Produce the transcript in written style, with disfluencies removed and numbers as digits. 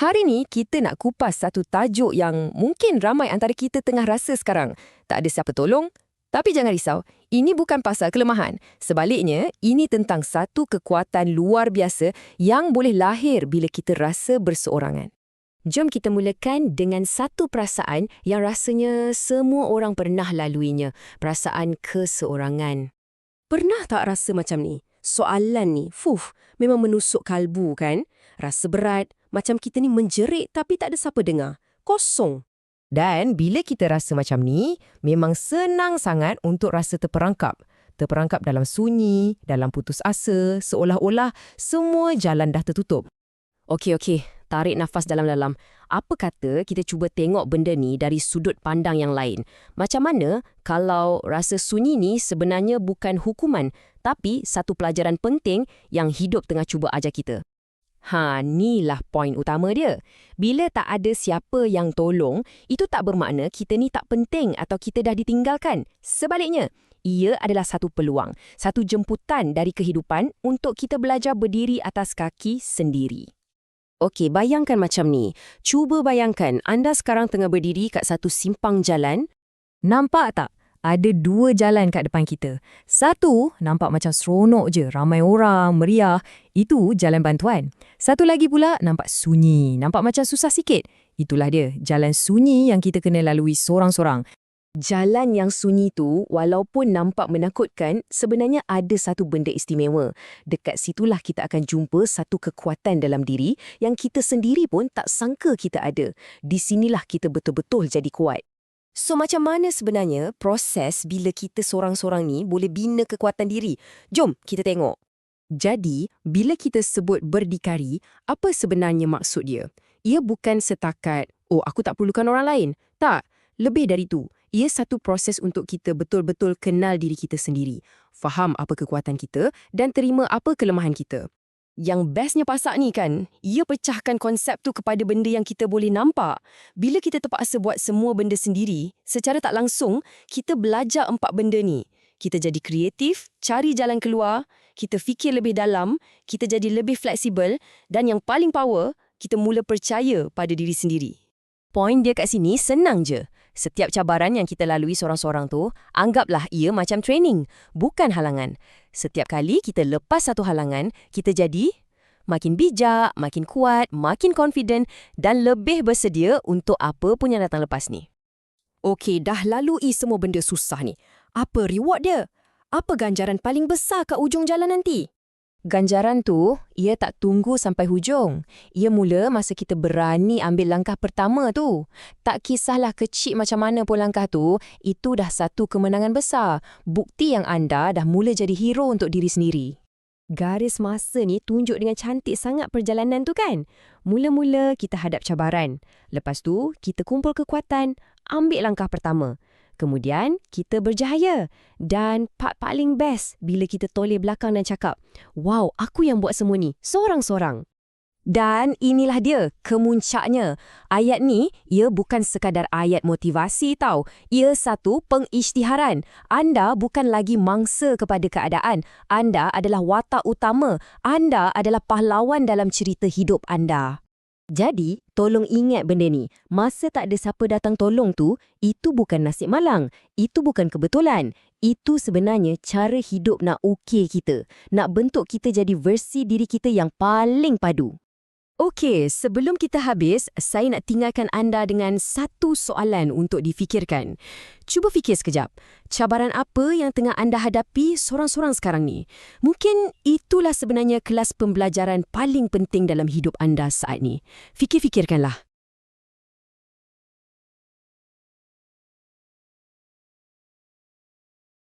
Hari ni kita nak kupas satu tajuk yang mungkin ramai antara kita tengah rasa sekarang. Tak ada siapa tolong. Tapi jangan risau, ini bukan pasal kelemahan. Sebaliknya, ini tentang satu kekuatan luar biasa yang boleh lahir bila kita rasa berseorangan. Jom kita mulakan dengan satu perasaan yang rasanya semua orang pernah laluinya. Perasaan keseorangan. Pernah tak rasa macam ni? Soalan ni, memang menusuk kalbu kan? Rasa berat, macam kita ni menjerit tapi tak ada siapa dengar. Kosong. Dan bila kita rasa macam ni, memang senang sangat untuk rasa terperangkap. Terperangkap dalam sunyi, dalam putus asa, seolah-olah semua jalan dah tertutup. Okey. Tarik nafas dalam-dalam. Apa kata kita cuba tengok benda ni dari sudut pandang yang lain? Macam mana kalau rasa sunyi ni sebenarnya bukan hukuman, tapi satu pelajaran penting yang hidup tengah cuba ajar kita? Inilah poin utama dia. Bila tak ada siapa yang tolong, itu tak bermakna kita ni tak penting atau kita dah ditinggalkan. Sebaliknya, ia adalah satu peluang, satu jemputan dari kehidupan untuk kita belajar berdiri atas kaki sendiri. Okey, bayangkan macam ni. Cuba bayangkan anda sekarang tengah berdiri kat satu simpang jalan. Nampak tak? Ada dua jalan kat depan kita. Satu nampak macam seronok je, ramai orang, meriah. Itu jalan bantuan. Satu lagi pula nampak sunyi, nampak macam susah sikit. Itulah dia, jalan sunyi yang kita kena lalui sorang-sorang. Jalan yang sunyi tu, walaupun nampak menakutkan, sebenarnya ada satu benda istimewa. Dekat situlah kita akan jumpa satu kekuatan dalam diri yang kita sendiri pun tak sangka kita ada. Di sinilah kita betul-betul jadi kuat. So, macam mana sebenarnya proses bila kita sorang-sorang ni boleh bina kekuatan diri? Jom kita tengok. Jadi, bila kita sebut berdikari, apa sebenarnya maksud dia? Ia bukan setakat, aku tak perlukan orang lain. Tak, lebih dari itu. Ia satu proses untuk kita betul-betul kenal diri kita sendiri, faham apa kekuatan kita dan terima apa kelemahan kita. Yang bestnya pasak ni kan, ia pecahkan konsep tu kepada benda yang kita boleh nampak. Bila kita terpaksa buat semua benda sendiri, secara tak langsung, kita belajar 4 benda ni. Kita jadi kreatif, cari jalan keluar, kita fikir lebih dalam, kita jadi lebih fleksibel dan yang paling power, kita mula percaya pada diri sendiri. Poin dia kat sini senang je. Setiap cabaran yang kita lalui sorang-sorang tu, anggaplah ia macam training, bukan halangan. Setiap kali kita lepas satu halangan, kita jadi makin bijak, makin kuat, makin confident dan lebih bersedia untuk apa pun yang datang lepas ni. Okey, dah lalui semua benda susah ni. Apa reward dia? Apa ganjaran paling besar kat ujung jalan nanti? Ganjaran tu, ia tak tunggu sampai hujung. Ia mula masa kita berani ambil langkah pertama tu. Tak kisahlah kecil macam mana pun langkah tu, itu dah satu kemenangan besar. Bukti yang anda dah mula jadi hero untuk diri sendiri. Garis masa ni tunjuk dengan cantik sangat perjalanan tu kan? Mula-mula kita hadap cabaran. Lepas tu, kita kumpul kekuatan, ambil langkah pertama. Kemudian, kita berjaya. Dan part paling best bila kita toleh belakang dan cakap, wow, aku yang buat semua ni, sorang-sorang. Dan inilah dia, kemuncaknya. Ayat ni, ia bukan sekadar ayat motivasi tau. Ia satu pengisytiharan. Anda bukan lagi mangsa kepada keadaan. Anda adalah watak utama. Anda adalah pahlawan dalam cerita hidup anda. Jadi, tolong ingat benda ni. Masa tak ada siapa datang tolong tu, itu bukan nasib malang. Itu bukan kebetulan. Itu sebenarnya cara hidup nak okey kita. Nak bentuk kita jadi versi diri kita yang paling padu. Okey, sebelum kita habis, saya nak tinggalkan anda dengan satu soalan untuk difikirkan. Cuba fikir sekejap. Cabaran apa yang tengah anda hadapi sorang-sorang sekarang ni? Mungkin itulah sebenarnya kelas pembelajaran paling penting dalam hidup anda saat ni. Fikir-fikirkanlah.